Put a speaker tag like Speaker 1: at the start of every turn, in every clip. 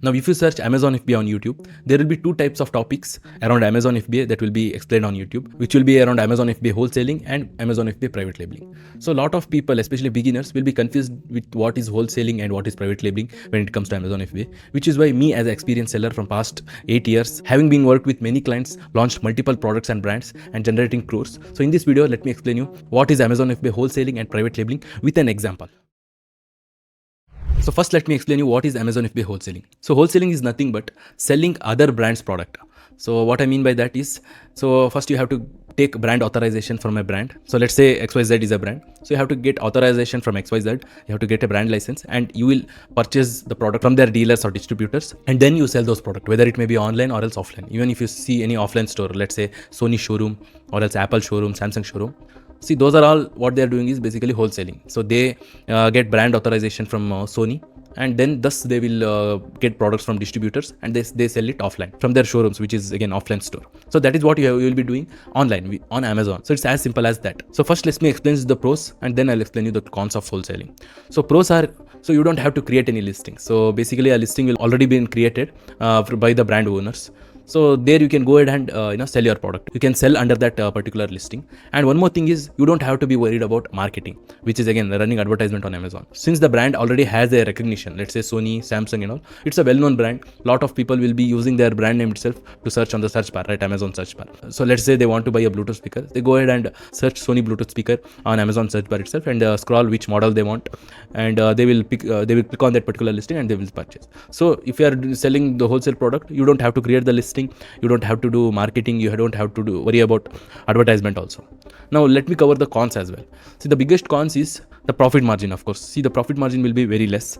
Speaker 1: Now, if you search Amazon FBA on YouTube, there will be two types of topics around Amazon FBA that will be explained on YouTube, which will be around Amazon FBA wholesaling and Amazon FBA private labeling. So, a lot of people, especially beginners, will be confused with what is wholesaling and what is private labeling when it comes to Amazon FBA, which is why me as an experienced seller from past 8 years, having been worked with many clients, launched multiple products and brands and generating crores. So, in this video, let me explain you what is Amazon FBA wholesaling and private labeling with an example. So first let me explain you what is Amazon FBA wholesaling. So wholesaling is nothing but selling other brands product. So what I mean by that is, so first you have to take brand authorization from a brand. So let's say XYZ is a brand. So you have to get authorization from XYZ. You have to get a brand license and you will purchase the product from their dealers or distributors. And then you sell those products, whether it may be online or else offline. Even if you see any offline store, let's say Sony showroom or else Apple showroom, Samsung showroom. See, those are all what they're doing is basically wholesaling. So they get brand authorization from Sony, and then thus they will get products from distributors and they sell it offline from their showrooms, which is again offline store. So that is what you will be doing online on Amazon. So it's as simple as that. So first let me explain the pros and then I'll explain you the cons of wholesaling. So pros are, so you don't have to create any listing. So basically a listing will already been created by the brand owners. So there you can go ahead and sell your product. You can sell under that particular listing. And one more thing is you don't have to be worried about marketing, which is again running advertisement on Amazon. Since the brand already has a recognition, let's say Sony, Samsung and all, it's a well-known brand. A lot of people will be using their brand name itself to search on the search bar, right? Amazon search bar. So let's say they want to buy a Bluetooth speaker. They go ahead and search Sony Bluetooth speaker on Amazon search bar itself and scroll which model they want, and they will click on that particular listing and they will purchase. So if you are selling the wholesale product, you don't have to create the listing. You don't have to do marketing. You don't have to worry about advertisement also. Now let me cover the cons as well. See, the biggest cons is the profit margin, of course. See, the profit margin will be very less.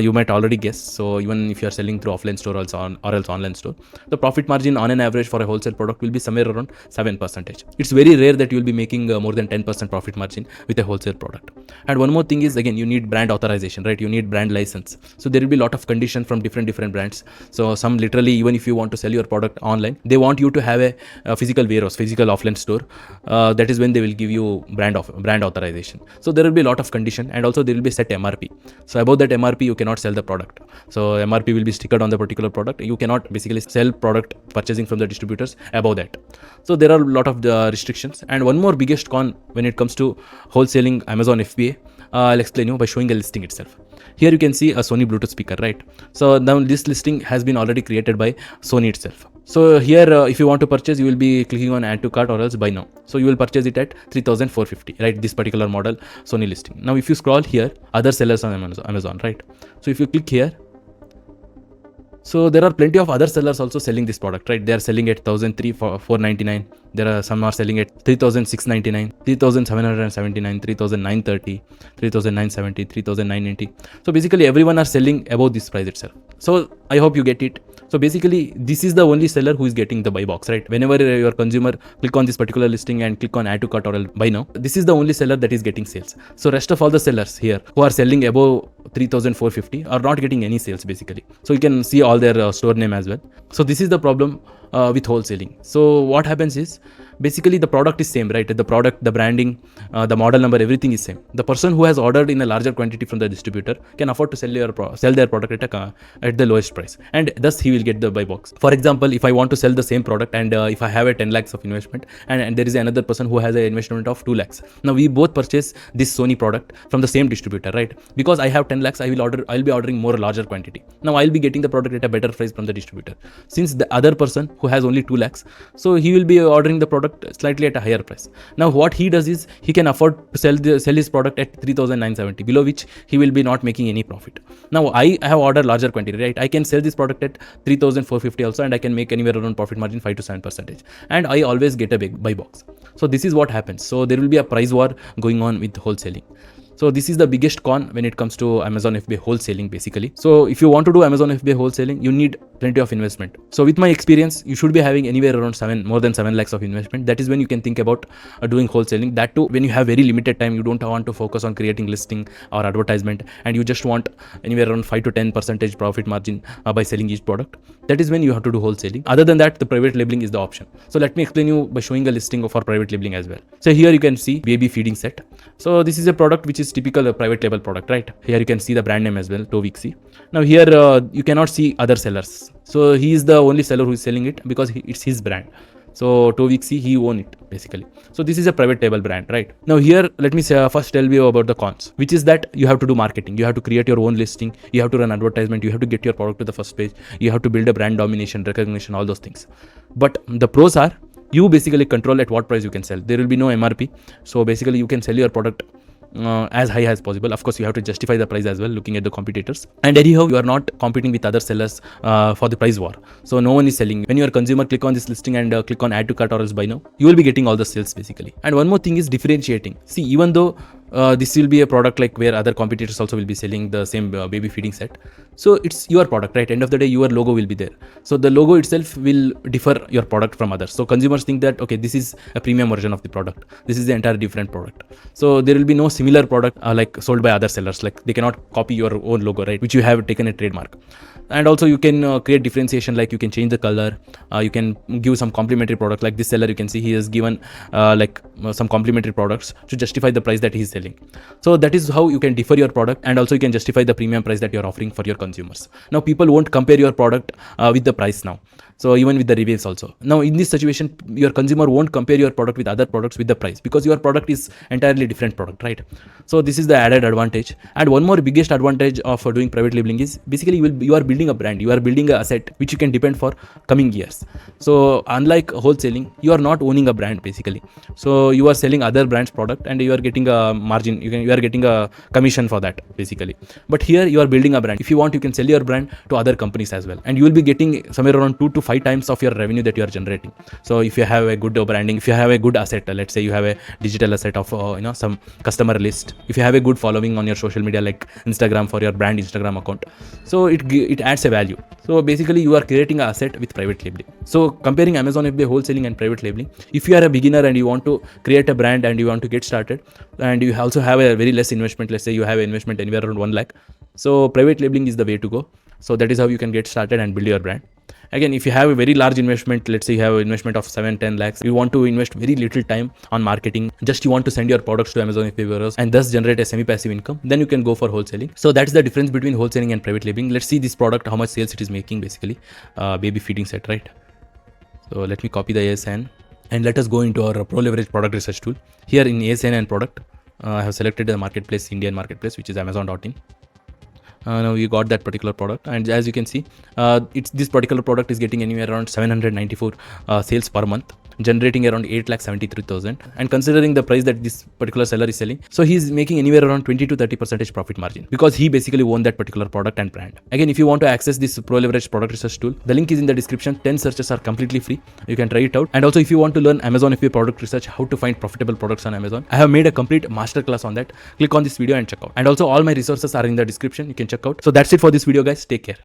Speaker 1: You might already guess. So even if you are selling through offline store or else online store, the profit margin on an average for a wholesale product will be somewhere around 7%. It's very rare that you will be making more than 10% profit margin with a wholesale product. And one more thing is, again, you need brand authorization, right? You need brand license. So there will be a lot of conditions from different brands. So some literally, even if you want to sell your product online, they want you to have a physical warehouse, physical offline store. That is when they will give you brand authorization. So there will be a lot of condition, and also there will be set MRP. So above that MRP you cannot sell the product. So MRP will be stickered on the particular product. You cannot basically sell product purchasing from the distributors above that. So there are a lot of restrictions. And one more biggest con when it comes to wholesaling Amazon FBA, I'll explain you by showing a listing itself. Here you can see a Sony Bluetooth speaker, right? So now this listing has been already created by Sony itself. So here, if you want to purchase, you will be clicking on add to cart or else buy now. So you will purchase it at 3,450, right? This particular model Sony listing. Now, if you scroll here, other sellers on Amazon, right? So if you click here, so there are plenty of other sellers also selling this product, right? They are selling at 1,499. There are some are selling at 3,699, 3,779, 3,930, 3,970, 3,990. So basically everyone are selling above this price itself. So I hope you get it. So basically this is the only seller who is getting the buy box, right? Whenever your consumer click on this particular listing and click on add to cart or buy now, this is the only seller that is getting sales. So rest of all the sellers here who are selling above 3,450 are not getting any sales basically. So you can see all their store name as well. So this is the problem with wholesaling. So what happens is basically the product is same, right? The product, the branding, the model number, everything is same. The person who has ordered in a larger quantity from the distributor can afford to sell their product at the lowest price, and thus he will get the buy box. For example, if I want to sell the same product and if I have a 10 lakhs of investment and there is another person who has an investment of 2 lakhs. Now we both purchase this Sony product from the same distributor, right? Because I have 10 lakhs, I'll be ordering more larger quantity. Now I'll be getting the product at a better price from the distributor. Since the other person who has only 2 lakhs, so he will be ordering the product slightly at a higher price. Now what he does is he can afford to sell his product at 3,970, below which he will be not making any profit. Now I have ordered larger quantity, right? I can sell this product at 3,450 also, and I can make anywhere around profit margin 5 to 7%, and I always get a big buy box. So this is what happens. So there will be a price war going on with wholesaling. So this is the biggest con when it comes to Amazon FBA wholesaling basically. So if you want to do Amazon FBA wholesaling, you need plenty of investment. So with my experience, you should be having anywhere around more than 7 lakhs of investment. That is when you can think about doing wholesaling. That too, when you have very limited time, you don't want to focus on creating listing or advertisement, and you just want anywhere around 5 to 10% profit margin by selling each product. That is when you have to do wholesaling. Other than that, the private labeling is the option. So let me explain you by showing a listing for private labeling as well. So here you can see baby feeding set. So this is a product which is typical private label product, right? Here you can see the brand name as well, Tovixi. Now here you cannot see other sellers. So he is the only seller who is selling it because it's his brand. So Tovixi, he own it basically. So this is a private label brand, right? Now here, let me first tell you about the cons, which is that you have to do marketing. You have to create your own listing. You have to run advertisement. You have to get your product to the first page. You have to build a brand domination, recognition, all those things. But the pros are, you basically control at what price you can sell. There will be no MRP. So basically you can sell your product as high as possible. Of course, you have to justify the price as well, looking at the competitors. And anyhow, you are not competing with other sellers for the price war. So no one is selling. When you are a consumer, click on this listing and click on add to cart or else buy now, you will be getting all the sales basically. And one more thing is differentiating. See, even though this will be a product like where other competitors also will be selling the same baby feeding set, so it's your product, right? End of the day, your logo will be there. So the logo itself will differ your product from others. So consumers think that, okay, this is a premium version of the product. This is the entire different product. So there will be no similar product like sold by other sellers. Like they cannot copy your own logo, right? Which you have taken a trademark. And also you can create differentiation, like you can change the color, you can give some complementary product. Like this seller, you can see he has given some complementary products to justify the price that he is selling. So that is how you can differ your product, and also you can justify the premium price that you are offering for your consumers. Now people won't compare your product with the price now. So even with the reviews also. Now in this situation, your consumer won't compare your product with other products with the price, because your product is entirely different product, right? So this is the added advantage. And one more biggest advantage of doing private labeling is basically you are building a brand, you are building an asset which you can depend for coming years. So unlike wholesaling, you are not owning a brand basically. So you are selling other brands product and you are getting a margin, you are getting a commission for that basically. But here you are building a brand. If you want, you can sell your brand to other companies as well, and you will be getting somewhere around 2 to 5 times of your revenue that you are generating. So if you have a good branding, if you have a good asset, let's say you have a digital asset of some customer list, if you have a good following on your social media like Instagram for your brand Instagram account, so it adds a value. So basically you are creating an asset with private labeling. So comparing Amazon FBA wholesaling and private labeling, if you are a beginner and you want to create a brand and you want to get started, and you also have a very less investment, let's say you have an investment anywhere around 1 lakh, so private labeling is the way to go. So that is how you can get started and build your brand. Again, if you have a very large investment, let's say you have an investment of 7-10 lakhs, you want to invest very little time on marketing, just you want to send your products to Amazon FBA warehouse and thus generate a semi-passive income, then you can go for wholesaling. So that's the difference between wholesaling and private labeling. Let's see this product, how much sales it is making basically. Baby feeding set, right? So let me copy the ASN and let us go into our Pro Leverage product research tool. Here in ASN and product, I have selected the marketplace, Indian marketplace, which is Amazon.in. Now you got that particular product, and as you can see, this particular product is getting anywhere around 794 sales per month, generating around 8,73,000. And considering the price that this particular seller is selling, so he's making anywhere around 20 to 30% profit margin, because he basically owned that particular product and brand. Again, if you want to access this Pro Leverage product research tool, the link is in the description. 10 searches are completely free. You can try it out. And also, if you want to learn Amazon FBA product research, how to find profitable products on Amazon, I have made a complete masterclass on that. Click on this video and check out. And also all my resources are in the description. You can check out. So that's it for this video, guys. Take care.